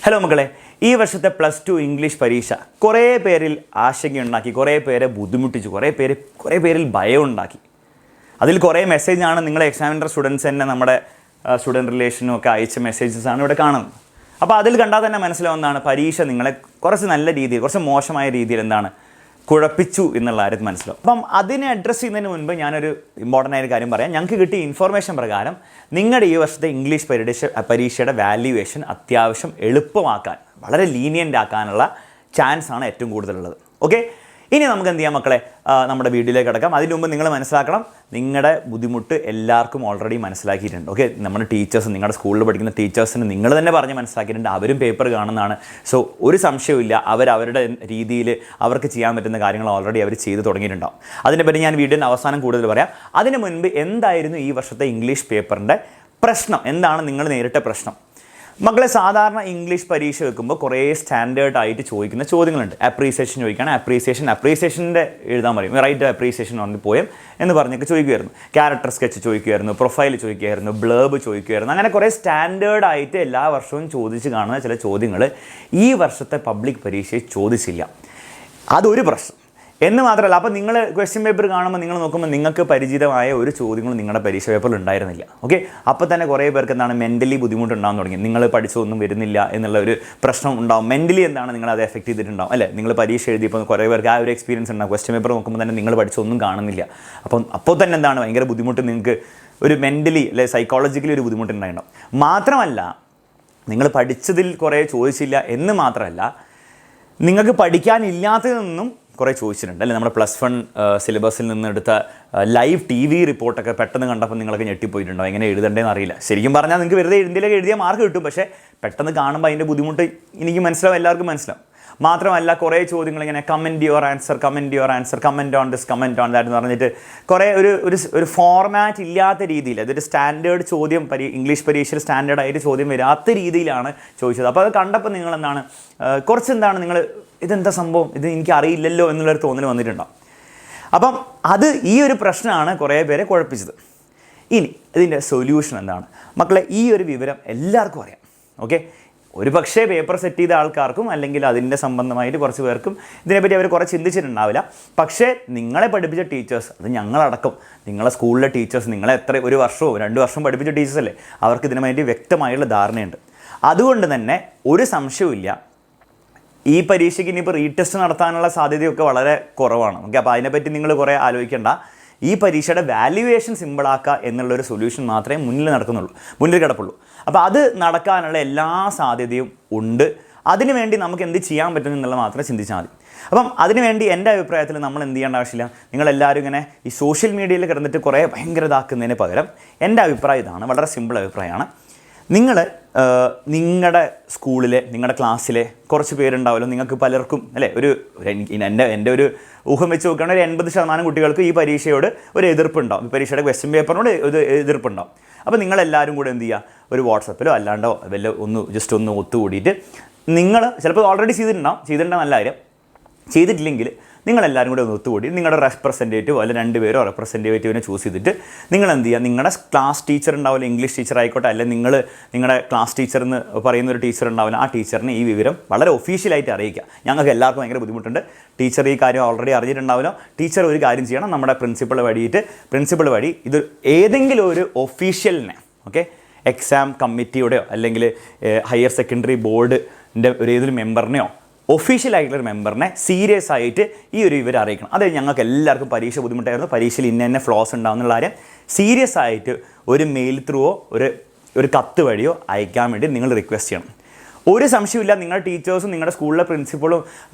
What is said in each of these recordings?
Hello മക്കളെ, ഈ വർഷത്തെ +2 ഇംഗ്ലീഷ് പരീക്ഷ കുറേ പേരിൽ ആശങ്കയുണ്ടാക്കി, കുറേ പേരെ ബുദ്ധിമുട്ടിച്ചു, കുറേ പേരിൽ ഭയം ഉണ്ടാക്കി. അതിൽ കുറേ മെസ്സേജാണ് നിങ്ങളെ എക്സാമിനർ സ്റ്റുഡൻസ് തന്നെ നമ്മുടെ സ്റ്റുഡൻറ്റ് റിലേഷനും ഒക്കെ അയച്ച മെസ്സേജസാണ് ഇവിടെ കാണുന്നത്. അപ്പോൾ അതിൽ കണ്ടാൽ തന്നെ മനസ്സിലാവുന്നതാണ് പരീക്ഷ നിങ്ങളെ കുറച്ച് നല്ല രീതിയിൽ, കുറച്ച് മോശമായ രീതിയിൽ കുഴപ്പിച്ചു എന്നുള്ള കാര്യം മനസ്സിലാവും. അപ്പം അതിനെ അഡ്രസ്സ് ചെയ്യുന്നതിന് മുൻപ് ഞാനൊരു ഇമ്പോർട്ടൻ്റ് ആയ കാര്യം പറയാം. ഞങ്ങൾക്ക് കിട്ടിയ ഇൻഫർമേഷൻ പ്രകാരം നിങ്ങളുടെ ഈ വർഷത്തെ ഇംഗ്ലീഷ് പരീക്ഷയുടെ വാല്യുവേഷൻ അത്യാവശ്യം എളുപ്പമാക്കാൻ, വളരെ ലീനിയൻ്റ് ആക്കാനുള്ള ചാൻസാണ് ഏറ്റവും കൂടുതലുള്ളത്. ഓക്കെ, ഇനി നമുക്ക് എന്ത് ചെയ്യാം മക്കളെ, നമ്മുടെ വീഡിയോയിലേക്ക് കിടക്കാം. അതിന് മുമ്പ് നിങ്ങൾ മനസ്സിലാക്കണം, നിങ്ങളുടെ ബുദ്ധിമുട്ട് എല്ലാവർക്കും ഓൾറെഡി മനസ്സിലാക്കിയിട്ടുണ്ട്. ഓക്കെ, നമ്മുടെ ടീച്ചേഴ്സ്, നിങ്ങളുടെ സ്കൂളിൽ പഠിക്കുന്ന ടീച്ചേഴ്സിന് നിങ്ങൾ തന്നെ പറഞ്ഞ് മനസ്സിലാക്കിയിട്ടുണ്ട്. അവരും പേപ്പർ കാണുന്നതാണ്. സോ ഒരു സംശയമില്ല, അവരുടെ രീതിയിൽ അവർക്ക് ചെയ്യാൻ പറ്റുന്ന കാര്യങ്ങൾ ഓൾറെഡി അവർ ചെയ്ത് തുടങ്ങിയിട്ടുണ്ടാവും. അതിനെപ്പറ്റി ഞാൻ വീഡിയോയുടെ അവസാനം കൂടുതൽ പറയാം. അതിന് മുൻപ് എന്തായിരുന്നു ഈ വർഷത്തെ ഇംഗ്ലീഷ് പേപ്പറിൻ്റെ പ്രശ്നം, എന്താണ് നിങ്ങൾ നേരിട്ട പ്രശ്നം? മക്കളെ, സാധാരണ ഇംഗ്ലീഷ് പരീക്ഷ വെക്കുമ്പോൾ കുറേ സ്റ്റാൻഡേർഡ് ആയിട്ട് ചോദിക്കുന്ന ചോദ്യങ്ങളുണ്ട്. അപ്രീസിയേഷൻ ചോദിക്കുകയാണ്, അപ്രീസിയേഷൻ്റെ എഴുതാൻ പറയും, write appreciation on the poem എന്ന് പറഞ്ഞൊക്കെ ചോദിക്കുമായിരുന്നു. ക്യാരക്ടർ സ്കെച്ച് ചോദിക്കുമായിരുന്നു, പ്രൊഫൈൽ ചോദിക്കുമായിരുന്നു, ബ്ലേബ് ചോദിക്കുമായിരുന്നു. അങ്ങനെ കുറേ സ്റ്റാൻഡേർഡ് ആയിട്ട് എല്ലാ വർഷവും ചോദിച്ച് കാണുന്ന ചില ചോദ്യങ്ങൾ ഈ വർഷത്തെ പബ്ലിക് പരീക്ഷയിൽ ചോദിച്ചില്ല. അതൊരു പ്രശ്നം എന്ന് മാത്രമല്ല, അപ്പോൾ നിങ്ങൾ ക്വസ്റ്റ്യൻ പേപ്പർ കാണുമ്പോൾ നിങ്ങൾ നോക്കുമ്പോൾ നിങ്ങൾക്ക് പരിചിതമായ ഒരു ചോദ്യങ്ങളും നിങ്ങളുടെ പരീക്ഷ പേപ്പറിൽ ഉണ്ടായിരുന്നില്ല. ഓക്കെ, അപ്പോൾ തന്നെ കുറേ പേർക്ക് മെൻ്റലി ബുദ്ധിമുട്ടുണ്ടാകാൻ തുടങ്ങി. നിങ്ങൾ പഠിച്ചൊന്നും വരുന്നില്ല എന്നുള്ള ഒരു പ്രശ്നം ഉണ്ടാവും. മെൻ്റലി നിങ്ങളത് എഫക്റ്റ് ചെയ്തിട്ടുണ്ടാവും അല്ലേ? നിങ്ങൾ പരീക്ഷ എഴുതിയപ്പോൾ കുറേ പേർക്ക് ആ ഒരു എക്സ്പീരിയൻസ് ഉണ്ടാവും. ക്വസ്റ്റ്യൻ പേപ്പർ നോക്കുമ്പോൾ തന്നെ നിങ്ങൾ പഠിച്ചൊന്നും കാണുന്നില്ല. അപ്പോൾ തന്നെ ഭയങ്കര ബുദ്ധിമുട്ട്, നിങ്ങൾക്ക് ഒരു മെൻ്റലി അല്ലെ സൈക്കോളജിക്കലി ഒരു ബുദ്ധിമുട്ടുണ്ടായിട്ടുണ്ടാവും. മാത്രമല്ല, നിങ്ങൾ പഠിച്ചതിൽ കുറേ ചോദിച്ചില്ല എന്ന് മാത്രമല്ല, നിങ്ങൾക്ക് പഠിക്കാനില്ലാത്തതൊന്നും കുറേ ചോദിച്ചിട്ടുണ്ട് അല്ലേ? നമ്മുടെ +1 സിലബസിൽ നിന്ന് എടുത്ത ലൈവ് TV റിപ്പോർട്ടൊക്കെ പെട്ടെന്ന് കണ്ടപ്പോൾ നിങ്ങളൊക്കെ ഞെട്ടിപ്പോയിട്ടുണ്ടോ? എങ്ങനെ എഴുതേണ്ടതെന്ന് അറിയില്ല. ശരിക്കും പറഞ്ഞാൽ നിങ്ങൾക്ക് വെറുതെ ഇന്ത്യയിലൊക്കെ എഴുതിയ മാർക്ക് കിട്ടും, പക്ഷേ പെട്ടെന്ന് കാണുമ്പോൾ അതിൻ്റെ ബുദ്ധിമുട്ട് എനിക്ക് മനസ്സിലാവും, എല്ലാവർക്കും മനസ്സിലാവും. മാത്രമല്ല, കുറേ ചോദ്യങ്ങൾ ഇങ്ങനെ comment your answer, comment on this, comment on that എന്ന് പറഞ്ഞിട്ട് കുറേ ഒരു ഫോർമാറ്റ് ഇല്ലാത്ത രീതിയിൽ, അതൊരു സ്റ്റാൻഡേർഡ് ചോദ്യം, ഇംഗ്ലീഷ് പരീക്ഷയിൽ സ്റ്റാൻഡേർഡായിട്ട് ചോദ്യം വരാത്ത രീതിയിലാണ് ചോദിച്ചത്. അപ്പോൾ അത് കണ്ടപ്പോൾ നിങ്ങൾ നിങ്ങൾ ഇതെന്താ സംഭവം, ഇത് എനിക്ക് അറിയില്ലല്ലോ എന്നുള്ളൊരു തോന്നൽ വന്നിട്ടുണ്ടാവും. അപ്പം ഈ ഒരു പ്രശ്നമാണ് കുറേ പേരെ കുഴപ്പിച്ചത്. ഇനി ഇതിൻ്റെ സൊല്യൂഷൻ എന്താണ് മക്കളെ? ഈ ഒരു വിവരം എല്ലാവർക്കും അറിയാം. ഓക്കെ, ഒരു പക്ഷേ പേപ്പർ സെറ്റ് ചെയ്ത ആൾക്കാർക്കും അല്ലെങ്കിൽ അതിൻ്റെ സംബന്ധമായിട്ട് കുറച്ച് പേർക്കും ഇതിനെപ്പറ്റി അവർ കുറേ ചിന്തിച്ചിട്ടുണ്ടാവില്ല. പക്ഷേ നിങ്ങളെ പഠിപ്പിച്ച ടീച്ചേഴ്സ്, അത് ഞങ്ങളടക്കം, നിങ്ങളെ സ്കൂളിലെ ടീച്ചേഴ്സ്, നിങ്ങളെ ഒരു വർഷമോ 2 വർഷം പഠിപ്പിച്ച ടീച്ചേഴ്സല്ലേ, അവർക്ക് ഇതിനു വേണ്ടി വ്യക്തമായുള്ള ധാരണയുണ്ട്. അതുകൊണ്ട് തന്നെ ഒരു സംശയവുമില്ല, ഈ പരീക്ഷയ്ക്ക് ഇനിയിപ്പോൾ റീടെസ്റ്റ് നടത്താനുള്ള സാധ്യതയൊക്കെ വളരെ കുറവാണ്. ഓക്കെ, അപ്പോൾ അതിനെപ്പറ്റി നിങ്ങൾ കുറേ ആലോചിക്കേണ്ട. ഈ പരീക്ഷയുടെ വാല്യുവേഷൻ സിമ്പിളാക്കുക എന്നുള്ളൊരു സൊല്യൂഷൻ മാത്രമേ മുന്നിൽ കിടപ്പുള്ളൂ. അപ്പോൾ അത് നടക്കാനുള്ള എല്ലാ സാധ്യതയും ഉണ്ട്. അതിനുവേണ്ടി നമുക്ക് എന്ത് ചെയ്യാൻ പറ്റും എന്നുള്ളത് മാത്രമേ ചിന്തിച്ചാൽ മതി. അപ്പം അതിനുവേണ്ടി എൻ്റെ അഭിപ്രായത്തിൽ നമ്മൾ എന്ത് ചെയ്യേണ്ട ആവശ്യമില്ല. നിങ്ങളെല്ലാവരും ഇങ്ങനെ ഈ സോഷ്യൽ മീഡിയയിൽ കിടന്നിട്ട് കുറേ ഭയങ്കര ഇതാക്കുന്നതിന് പകരം എൻ്റെ അഭിപ്രായം ഇതാണ്, വളരെ സിമ്പിൾ അഭിപ്രായമാണ്. നിങ്ങൾ നിങ്ങളുടെ സ്കൂളിലെ, നിങ്ങളുടെ ക്ലാസ്സിലെ കുറച്ച് പേരുണ്ടാവുമല്ലോ, നിങ്ങൾക്ക് പലർക്കും അല്ലേ, എൻ്റെ ഒരു ഊഹം വെച്ച് നോക്കുകയാണെങ്കിൽ 80% കുട്ടികൾക്ക് ഈ പരീക്ഷയോട് ഒരു എതിർപ്പുണ്ടാവും, ഈ പരീക്ഷയുടെ ക്വസ്റ്റ്യൻ പേപ്പറിനോട് ഒരു എതിർപ്പുണ്ടാവും. അപ്പോൾ നിങ്ങളെല്ലാവരും കൂടെ എന്ത് ചെയ്യുക, ഒരു വാട്സപ്പിലോ അല്ലാണ്ടോ ജസ്റ്റ് ഒന്ന് ഒത്തുകൂടിയിട്ട്, നിങ്ങൾ ചിലപ്പോൾ ഓൾറെഡി ചെയ്തിട്ടുണ്ടാവും നല്ല കാര്യം. ചെയ്തിട്ടില്ലെങ്കിൽ നിങ്ങളെല്ലാവരും കൂടെ ഒന്ന് ഒത്തുകൂടി നിങ്ങളുടെ റെപ്രസെൻറ്റേറ്റീവ് അല്ല 2 പേരോ റെപ്രസെൻറ്റേറ്റീവിനെ ചൂസ് ചെയ്തിട്ട് നിങ്ങൾ എന്ത് ചെയ്യുക, നിങ്ങളുടെ ക്ലാസ് ടീച്ചർ ഉണ്ടാവില്ല, ഇംഗ്ലീഷ് ടീച്ചർ ആയിക്കോട്ടെ, അല്ലെങ്കിൽ നിങ്ങളുടെ ക്ലാസ് ടീച്ചർ എന്ന് പറയുന്ന ഒരു ടീച്ചർ ഉണ്ടാവില്ല, ആ ടീച്ചറിനെ ഈ വിവരം വളരെ ഒഫീഷ്യലായിട്ട് അറിയിക്കുക. ഞങ്ങൾക്ക് എല്ലാവർക്കും ഭയങ്കര ബുദ്ധിമുട്ടുണ്ട്, ടീച്ചർ ഈ കാര്യം ഓൾറെഡി അറിഞ്ഞിട്ടുണ്ടാവില്ല. ടീച്ചർ ഒരു കാര്യം ചെയ്യണം, നമ്മുടെ പ്രിൻസിപ്പൾ വഴി ഇത് ഏതെങ്കിലും ഒരു ഒഫീഷ്യലിനെ, ഓക്കെ, എക്സാം കമ്മിറ്റിയുടെയോ അല്ലെങ്കിൽ ഹയർ സെക്കൻഡറി ബോർഡിൻ്റെ ഏതൊരു മെമ്പറിനെയോ, ഒഫീഷ്യലായിട്ടുള്ളൊരു മെമ്പറിനെ സീരിയസ് ആയിട്ട് ഈ ഒരു വിവരം അറിയിക്കണം. അത് ഞങ്ങൾക്ക് എല്ലാവർക്കും പരീക്ഷ ബുദ്ധിമുട്ടായിരുന്നു, പരീക്ഷയിൽ ഇന്ന ഫ്ലോസ് ഉണ്ടാകുന്നുള്ള കാര്യം സീരിയസ് ആയിട്ട് ഒരു മെയിൽ ത്രൂവോ ഒരു കത്ത് വഴിയോ അയക്കാൻ വേണ്ടി നിങ്ങൾ റിക്വസ്റ്റ് ചെയ്യണം. ഒരു സംശയമില്ല, നിങ്ങളുടെ ടീച്ചേഴ്സും നിങ്ങളുടെ സ്കൂളിലെ പ്രിൻസിപ്പളും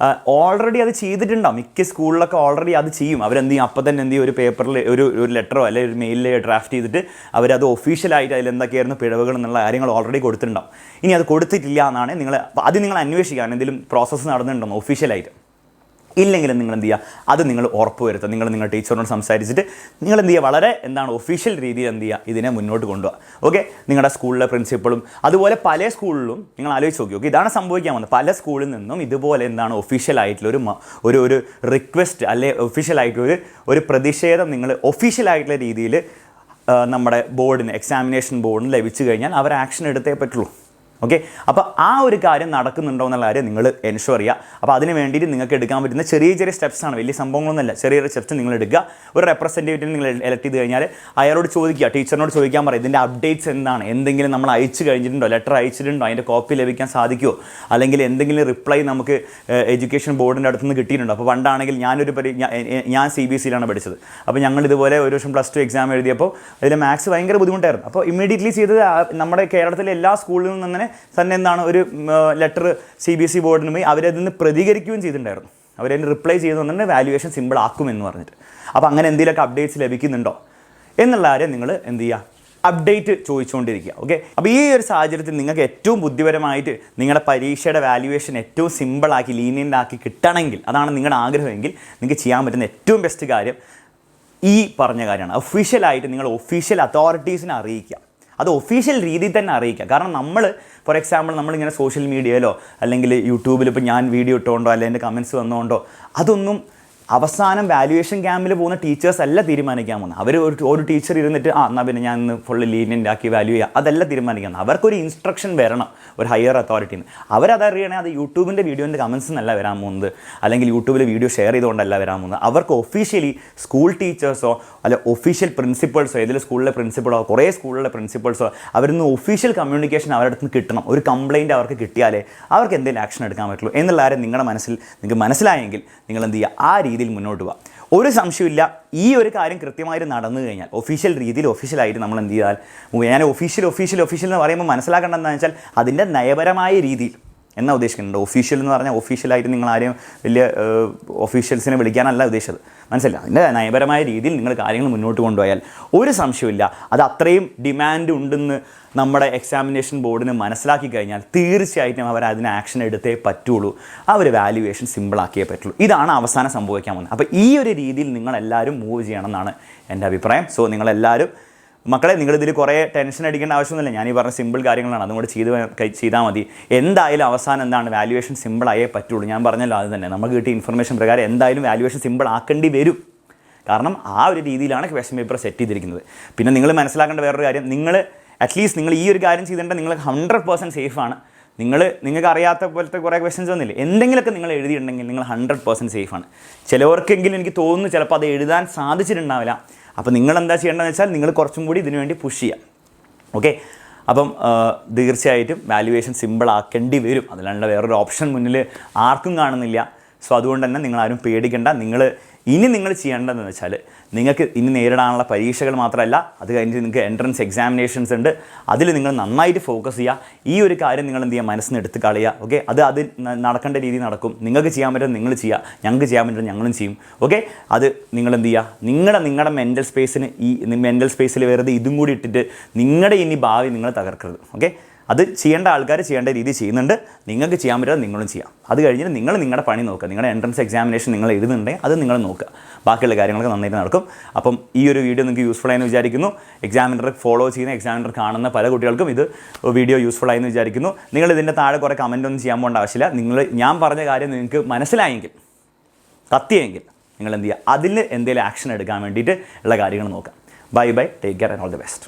ഓൾറെഡി അത് ചെയ്തിട്ടുണ്ടാവും. മിക്ക സ്കൂളിലൊക്കെ ഓൾറെഡി അത് ചെയ്യും. അവരെന്ത് ചെയ്യും, അപ്പോൾ തന്നെ എന്ത് ചെയ്യും, ഒരു പേപ്പറിൽ ഒരു ലെറ്ററോ അല്ലെങ്കിൽ ഒരു മെയിലിൽ ഡ്രാഫ്റ്റ് ചെയ്തിട്ട് അവരത് ഒഫീഷ്യലായിട്ട് അതിലെന്തൊക്കെയായിരുന്നു പിഴവുകൾ എന്നുള്ള കാര്യങ്ങൾ ഓൾറെഡി കൊടുത്തിട്ടുണ്ടാവും. ഇനി അത് കൊടുത്തിട്ടില്ല എന്നാണ് നിങ്ങൾ അന്വേഷിക്കാൻ എന്തെങ്കിലും പ്രോസസ്സ് നടന്നിട്ടുണ്ടോ ഒഫീഷ്യലായിട്ട്. ഇല്ലെങ്കിലും നിങ്ങൾ എന്ത് ചെയ്യുക, അത് നിങ്ങൾ ഉറപ്പ് വരുത്തുക. നിങ്ങളുടെ ടീച്ചറിനോട് സംസാരിച്ചിട്ട് നിങ്ങൾ എന്ത് ചെയ്യുക, വളരെ ഒഫീഷ്യൽ രീതിയിൽ എന്ത് ചെയ്യുക, ഇതിനെ മുന്നോട്ട് കൊണ്ടുപോകുക. ഓക്കെ, നിങ്ങളുടെ സ്കൂളിലെ പ്രിൻസിപ്പളും അതുപോലെ പല സ്കൂളിലും നിങ്ങൾ ആലോചിച്ച് നോക്കി. ഓക്കെ, ഇതാണ് സംഭവിക്കാൻ പോകുന്നത്. പല സ്കൂളിൽ നിന്നും ഇതുപോലെ ഒഫീഷ്യലായിട്ടുള്ള ഒരു റിക്വസ്റ്റ് അല്ലെ ഒഫീഷ്യലായിട്ടുള്ള ഒരു പ്രതിഷേധം നിങ്ങൾ ഒഫീഷ്യലായിട്ടുള്ള രീതിയിൽ നമ്മുടെ ബോർഡിന്, എക്സാമിനേഷൻ ബോർഡിന് ലഭിച്ചു കഴിഞ്ഞാൽ അവർ ആക്ഷൻ എടുത്തേ പറ്റുള്ളൂ. ഓക്കെ, അപ്പോൾ ആ ഒരു കാര്യം നടക്കുന്നുണ്ടോ എന്നുള്ള കാര്യം നിങ്ങൾ എൻഷുർ ചെയ്യുക. അപ്പോൾ അതിന് വേണ്ടിയിട്ട് നിങ്ങൾക്ക് എടുക്കാൻ പറ്റുന്ന ചെറിയ ചെറിയ സ്റ്റെപ്സാണ്, വലിയ സംഭവങ്ങളൊന്നുമല്ല, ചെറിയൊരു സ്റ്റെപ്സ് നിങ്ങൾ എടുക്കുക. ഒരു റെപ്രസെൻറ്റേറ്റീവ് നിങ്ങൾ എലക്ട് ചെയ്ത് കഴിഞ്ഞാൽ അയാളോട് ചോദിക്കുക, ടീച്ചറിനോട് ചോദിക്കാൻ പറയും ഇതിൻ്റെ അപ്ഡേറ്റ്സ് എന്താണ്, എന്തെങ്കിലും നമ്മൾ അയച്ചു കഴിഞ്ഞിട്ടുണ്ടോ, ലെറ്റർ അയച്ചിട്ടുണ്ടോ, അതിൻ്റെ കോപ്പി ലഭിക്കാൻ സാധിക്കുമോ, അല്ലെങ്കിൽ എന്തെങ്കിലും റിപ്ലൈ നമുക്ക് എഡ്യൂക്കേഷൻ ബോർഡിൻ്റെ അടുത്ത് നിന്ന് കിട്ടിയിട്ടുണ്ടോ. അപ്പോൾ പണ്ടാണെങ്കിൽ ഞാൻ CBSE പഠിച്ചത്. അപ്പോൾ ഞങ്ങൾ ഇതുപോലെ ഒരു വർഷം +2 എക്സാം എഴുതിയപ്പോൾ അതിൽ മാത്സ് ഭയങ്കര ബുദ്ധിമുട്ടായിരുന്നു. അപ്പോൾ ഇമ്മീഡിയറ്റ്ലി ചെയ്തത് നമ്മുടെ കേരളത്തിലെ എല്ലാ സ്കൂളിൽ നിന്ന് തന്നെ എന്താണ് ഒരു ലെറ്റർ CBSE ബോർഡിന് പോയി അവരതിൽ നിന്ന് പ്രതികരിക്കുകയും ചെയ്തിട്ടുണ്ടായിരുന്നു. അവരതിന് റിപ്ലൈ ചെയ്തെന്നുണ്ട് വാല്യുവേഷൻ സിമ്പിൾ ആക്കുമെന്ന് പറഞ്ഞിട്ട്. അപ്പോൾ അങ്ങനെ എന്തെങ്കിലുമൊക്കെ അപ്ഡേറ്റ്സ് ലഭിക്കുന്നുണ്ടോ എന്നുള്ള കാര്യം നിങ്ങൾ എന്ത് ചെയ്യുക, അപ്ഡേറ്റ് ചോദിച്ചുകൊണ്ടിരിക്കുക. ഓക്കെ, അപ്പോൾ ഈ ഒരു സാഹചര്യത്തിൽ നിങ്ങൾക്ക് ഏറ്റവും ബുദ്ധിപരമായിട്ട് നിങ്ങളുടെ പരീക്ഷയുടെ വാല്യുവേഷൻ ഏറ്റവും സിമ്പിളാക്കി ലീനിയൻ്റ് ആക്കി കിട്ടണമെങ്കിൽ, അതാണ് നിങ്ങളുടെ ആഗ്രഹമെങ്കിൽ നിങ്ങൾക്ക് ചെയ്യാൻ പറ്റുന്ന ഏറ്റവും ബെസ്റ്റ് കാര്യം ഈ പറഞ്ഞ കാര്യമാണ്. ഒഫീഷ്യലായിട്ട് നിങ്ങൾ ഒഫീഷ്യൽ അതോറിറ്റീസിനെ അറിയിക്കുക. അത് ഒഫീഷ്യൽ രീതിയിൽ തന്നെ അറിയിക്കുക. കാരണം നമ്മൾ ഫോർ എക്സാമ്പിൾ നമ്മളിങ്ങനെ സോഷ്യൽ മീഡിയയിലോ അല്ലെങ്കിൽ യൂട്യൂബിൽ ഇപ്പോൾ ഞാൻ വീഡിയോ ഇട്ടുകൊണ്ടോ അല്ലെങ്കിൽ എൻ്റെ കമൻറ്റ്സ് വന്നുകൊണ്ടോ അതൊന്നും അവസാനം വാല്യുവേഷൻ ക്യാമ്പിൽ പോകുന്ന ടീച്ചേഴ്സ് അല്ല തീരുമാനിക്കാൻ പോകുന്നത്. അവർ ഒരു ടീച്ചർ ഇരുന്നിട്ട് എന്നാൽ പിന്നെ ഞാൻ ഇന്ന് ഫുള്ള് ലീനിയൻ്റ് ആക്കി വാല്യൂ ചെയ്യുക അതല്ല തീരുമാനിക്കുന്നത്. അവർക്കൊരു ഇൻസ്ട്രക്ഷൻ വരണം ഒരു ഹയർ അതോറിറ്റിയിൽ നിന്ന്. അവരതറിയണേ അത് യൂട്യൂബിൻ്റെ വീഡിയോൻ്റെ കമൻസ് എന്നല്ല വരാൻ പോകുന്നത്, അല്ലെങ്കിൽ യൂട്യൂബിൽ വീഡിയോ ഷെയർ ചെയ്തുകൊണ്ടല്ല വരാൻ പോകുന്നത്. അവർക്ക് ഒഫീഷ്യലി സ്കൂൾ ടീച്ചേഴ്സോ അല്ല ഒഫീഷ്യൽ പ്രിൻസിപ്പൾസോ, ഏതെങ്കിലും സ്കൂളിലെ പ്രിൻസിപ്പളോ കുറേ സ്കൂളിലെ പ്രിൻസിപ്പൾസോ അവരിൽ നിന്ന് ഒഫീഷ്യൽ കമ്മ്യൂണിക്കേഷൻ അവരുടെ അടുത്ത് നിന്ന് കിട്ടണം. ഒരു കംപ്ലയിൻറ്റ് അവർക്ക് കിട്ടിയാലേ അവർക്ക് എന്തെങ്കിലും ആക്ഷൻ എടുക്കാൻ പറ്റുള്ളൂ എന്നുള്ള കാര്യം നിങ്ങളുടെ മനസ്സിൽ നിങ്ങൾക്ക് മനസ്സിലായെങ്കിൽ നിങ്ങൾ എന്ത് ചെയ്യുക, ആ രീതിയിൽ മുന്നോട്ട് പോകാം. ഒരു സംശയമില്ല, ഈ ഒരു കാര്യം കൃത്യമായിട്ട് നടന്നു കഴിഞ്ഞാൽ ഒഫീഷ്യൽ രീതിയിൽ ഒഫീഷ്യലായിട്ട് നമ്മൾ എന്ത് ചെയ്താൽ, ഞാൻ ഒഫീഷ്യൽ എന്ന് പറയുമ്പോൾ മനസ്സിലാക്കേണ്ടത് എന്താണെന്ന് വെച്ചാൽ അതിൻ്റെ നയപരമായ രീതിയിൽ എന്നാ ഉദ്ദേശിക്കുന്നുണ്ട്. ഒഫീഷ്യൽ എന്ന് പറഞ്ഞാൽ ഒഫീഷ്യലായിട്ട് നിങ്ങൾ ആരെയും വലിയ ഒഫീഷ്യൽസിനെ വിളിക്കാനല്ല ഉദ്ദേശിച്ചത്, മനസ്സിലായി. അതിൻ്റെ നയപരമായ രീതിയിൽ നിങ്ങൾ കാര്യങ്ങൾ മുന്നോട്ട് കൊണ്ടുപോയാൽ ഒരു സംശയമില്ല, അത് അത്രയും ഡിമാൻഡ് ഉണ്ടെന്ന് നമ്മുടെ എക്സാമിനേഷൻ ബോർഡിന് മനസ്സിലാക്കി കഴിഞ്ഞാൽ തീർച്ചയായിട്ടും അവർ അതിന് ആക്ഷൻ എടുത്തേ പറ്റുള്ളൂ, അവർ വാല്യുവേഷൻ സിമ്പിളാക്കിയേ പറ്റുള്ളൂ. ഇതാണ് അവസാനം സംഭവിക്കാൻ പോകുന്നത്. അപ്പോൾ ഈ ഒരു രീതിയിൽ നിങ്ങളെല്ലാവരും മൂവ് ചെയ്യണം എന്നാണ് എൻ്റെ അഭിപ്രായം. സോ നിങ്ങളെല്ലാവരും മക്കളെ, നിങ്ങളിതിൽ കുറേ ടെൻഷൻ അടിക്കേണ്ട ആവശ്യമൊന്നുമില്ല. ഞാൻ ഈ പറഞ്ഞ സിമ്പിൾ കാര്യങ്ങളാണ്, അതുകൊണ്ട് ചെയ്താൽ മതി. എന്തായാലും അവസാനം എന്താണ്, വാല്യുവേഷൻ സിമ്പിളായേ പറ്റുള്ളൂ. ഞാൻ പറഞ്ഞല്ലോ അത് തന്നെ, നമുക്ക് കിട്ടിയ ഇൻഫർമേഷൻ പ്രകാരം എന്തായാലും വാല്യുവേഷൻ സിമ്പിൾ ആക്കേണ്ടി വരും. കാരണം ആ ഒരു രീതിയിലാണ് ക്വസ്റ്റ്യൻ പേപ്പർ സെറ്റ് ചെയ്തിരിക്കുന്നത്. പിന്നെ നിങ്ങൾ മനസ്സിലാക്കേണ്ട വേറൊരു കാര്യം, അറ്റ്ലീസ്റ്റ് നിങ്ങൾ ഈ ഒരു കാര്യം ചെയ്തിട്ടുണ്ടെങ്കിൽ നിങ്ങൾ 100% സേഫാണ്. നിങ്ങൾക്ക് അറിയാത്ത പോലത്തെ കുറേ ക്വസ്റ്റ്യൻസ് ഒന്നുമില്ല, എന്തെങ്കിലുമൊക്കെ നിങ്ങൾ എഴുതിയിട്ടുണ്ടെങ്കിൽ നിങ്ങൾ 100% സേഫാണ്. ചിലവർക്കെങ്കിലും എനിക്ക് തോന്നുന്നു ചിലപ്പോൾ അത് എഴുതാൻ സാധിച്ചിട്ടുണ്ടാവില്ല. അപ്പോൾ നിങ്ങൾ എന്താ ചെയ്യേണ്ടതെന്ന് വെച്ചാൽ നിങ്ങൾ കുറച്ചും കൂടി ഇതിനു വേണ്ടി പുഷ് ചെയ്യാം. ഓക്കെ, അപ്പം തീർച്ചയായിട്ടും വാല്യുവേഷൻ സിമ്പിൾ ആക്കേണ്ടി വരും. അതിലാണ്ട് വേറൊരു ഓപ്ഷൻ മുന്നിൽ ആർക്കും കാണുന്നില്ല. സോ അതുകൊണ്ട് തന്നെ നിങ്ങളാരും പേടിക്കേണ്ട. നിങ്ങൾ ചെയ്യേണ്ടതെന്ന് വെച്ചാൽ നിങ്ങൾക്ക് ഇനി നേരിടാനുള്ള പരീക്ഷകൾ മാത്രമല്ല, അത് കഴിഞ്ഞിട്ട് നിങ്ങൾക്ക് എൻട്രൻസ് എക്സാമിനേഷൻസ് ഉണ്ട്. അതിൽ നിങ്ങൾ നന്നായിട്ട് ഫോക്കസ് ചെയ്യുക. ഈ ഒരു കാര്യം നിങ്ങൾ എന്ത് ചെയ്യുക, മനസ്സിന് എടുത്ത് കളയുക. ഓക്കെ, അത് നടക്കേണ്ട രീതിയിൽ നടക്കും. നിങ്ങൾക്ക് ചെയ്യാൻ പറ്റും നിങ്ങൾ ചെയ്യുക, ഞങ്ങൾക്ക് ചെയ്യാൻ പറ്റും ഞങ്ങളും ചെയ്യും. ഓക്കെ, അത് നിങ്ങൾ എന്ത് ചെയ്യുക, നിങ്ങളുടെ മെൻ്റൽ സ്പേസിന് മെൻ്റൽ സ്പേസിൽ വെറുതെ ഇതും കൂടി ഇട്ടിട്ട് നിങ്ങളുടെ ഇനി ഭാവി നിങ്ങൾ തകർക്കരുത്. ഓക്കെ, അത് ചെയ്യേണ്ട ആൾക്കാർ ചെയ്യേണ്ട രീതി ചെയ്യുന്നുണ്ട്, നിങ്ങൾക്ക് ചെയ്യാൻ പറ്റാതെ നിങ്ങളും ചെയ്യാം. അത് കഴിഞ്ഞിട്ട് നിങ്ങൾ നിങ്ങളുടെ പണി നോക്കുക. നിങ്ങളുടെ എൻട്രൻസ് എക്സാമിനേഷൻ നിങ്ങൾ എഴുതുന്നുണ്ടെങ്കിൽ അത് നിങ്ങൾ നോക്കുക. ബാക്കിയുള്ള കാര്യങ്ങളൊക്കെ നന്നായിട്ട് നടക്കും. അപ്പം ഈ ഒരു വീഡിയോ നിങ്ങൾക്ക് യൂസ്ഫുൾ ആയെന്ന് വിചാരിക്കുന്നു. എക്സാമിനർ ഫോളോ ചെയ്യുന്ന, എക്സാമിനർ കാണുന്ന പല കുട്ടികൾക്കും ഇത് വീഡിയോ യൂസ്ഫുൾ ആയെന്ന് വിചാരിക്കുന്നു. നിങ്ങൾ ഇതിൻ്റെ താഴെ കുറേ കമൻ്റ് ഒന്നും ചെയ്യാൻ പോകേണ്ട ആവശ്യമില്ല. ഞാൻ പറഞ്ഞ കാര്യം നിങ്ങൾക്ക് മനസ്സിലായെങ്കിൽ, കത്തിയെങ്കിൽ നിങ്ങൾ എന്ത് ചെയ്യുക, അതിൽ എന്തെങ്കിലും ആക്ഷൻ എടുക്കാൻ വേണ്ടിയിട്ട് ഉള്ള കാര്യങ്ങൾ നോക്കാം. Bye, take care and all the best.